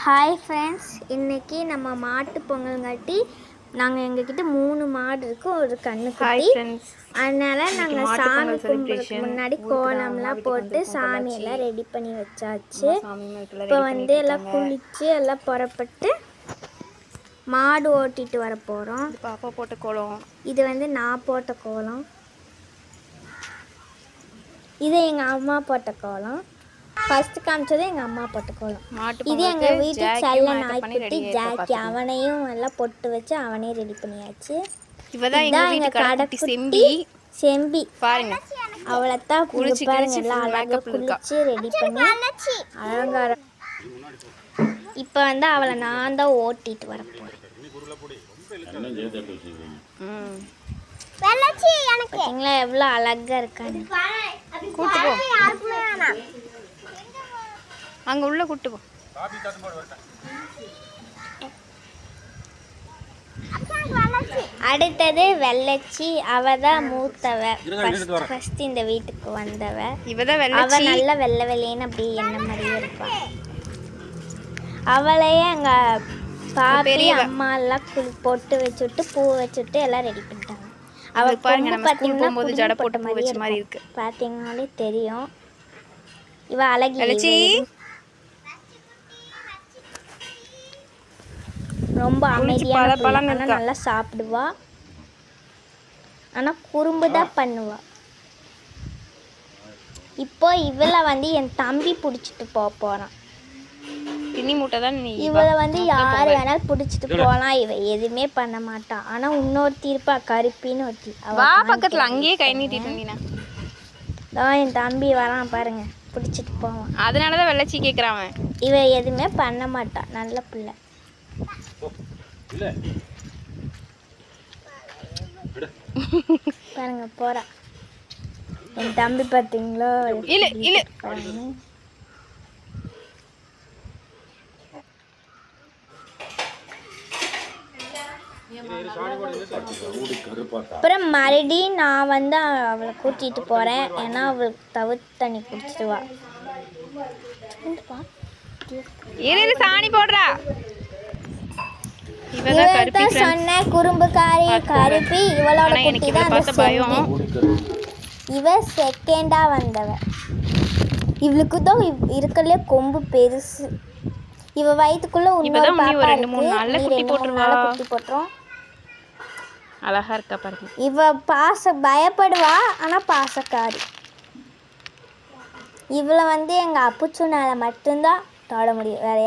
Hi friends, இன்றைக்கி நம்ம மாட்டு பொங்கல்காட்டி நாங்கள் எங்ககிட்ட 3 மாடு இருக்குது, ஒரு கன்றுக்குட்டி. அதனால் நாங்கள் சாமி கும்பிட்றதுக்கு முன்னாடி கோலம்லாம் போட்டு சாமியெல்லாம் ரெடி பண்ணி வச்சாச்சு. இப்போ வந்து எல்லாம் குளித்து எல்லாம் புறப்பட்டு மாடு ஓட்டிகிட்டு வர போகிறோம். பாப்பா போட்ட கோலம். இது வந்து நான் போட்ட கோலம். இது எங்கள் அம்மா போட்ட கோலம். ஃபர்ஸ்ட் காமிச்சது எங்கள் அம்மா போட்ட கோலம். இது எங்கள் வீட்டு செல்ல நாய்க்குட்டி ஜாக்கி. அவனையும் எல்லாம் பொட்டு வச்சு அவனே ரெடி பண்ணியாச்சு. இவதான் எங்கள் கடைக்குட்டி செம்பி. பாருங்க, அவளைத்தான் பாருங்க எல்லாம் அழகாக குளிச்சு ரெடி பண்ணி அலங்காரம். இப்போ வந்து அவளை நான் தான் ஓட்டிட்டு வர போகிறேன். பார்த்தீங்களா எவ்வளோ அழகாக இருக்கான்னு. கூட்டு போ, அங்கே உள்ள கூட்டு போ. அடுத்தது வெள்ளச்சி. அவ தான் மூத்தவ, ஃபர்ஸ்ட் இந்த வீட்டுக்கு வந்தவ. அவ நல்ல வெள்ளை வெள்ளைன்னு அப்படியே என்ன மாதிரியே இருப்பா. அவளையே எங்க பாப்பி அம்மா எல்லாம் பொட்டு வச்சுட்டு பூ வச்சுட்டு எல்லாம் ரெடி பண்ணிட்டாங்க. அவ பாருங்க பார்த்தீங்கன்னா ஜட போட்ட மாதிரி இருக்கு, பார்த்தீங்கன்னாலே தெரியும். இவ அழகி, ரொம்ப அமைதியான, நல்லா சாப்பிடுவா. ஆனால் குறும்பு தான் பண்ணுவா. இப்போ இவளை வந்து என் தம்பி பிடிச்சிட்டு போகிறான். திணி மூட்டை தான். இவளை வந்து யார் வேணாலும் பிடிச்சிட்டு போகலாம், இவ எதுவுமே பண்ண மாட்டான். ஆனால் இன்னொருத்தி இருப்பா, கருப்பின்னு ஒருத்தி. பக்கத்தில் அங்கேயே கை நீட்டிட்டு தான் என் தம்பி வரான் பாருங்க, பிடிச்சிட்டு போவான். அதனால தான் வெள்ளச்சி கேட்குறான். இவ எதுவுமே பண்ண மாட்டான், நல்ல பிள்ளை. பாருங்க போறா என் தம்பி. பார்த்தீங்களா அப்புறம் மறுபடியும் நான் வந்து அவளை கூட்டிட்டு போறேன். ஏன்னா அவளுக்கு தவிர்த்து தண்ணி குடிச்சிடுவா. சாணி போடுறா. சொன்ன குறும்புக்காரி கருப்பி. இவளோட குட்டி தான். இவ செகண்டா வந்தவ. இவளுக்கு தான் இருக்கலே கொம்பு பெருசு. இவ வயிற்றுக்குள்ள இன்னொரு பாப்பா இருக்கு. குட்டி போட்டுரும். அழகா இருக்கா பாருங்க. இவ பயப்படுவா, ஆனா பாசக்காரி. இவளை வந்து எங்க அப்புச்சுனால மட்டும்தான் தொட முடியும், வேற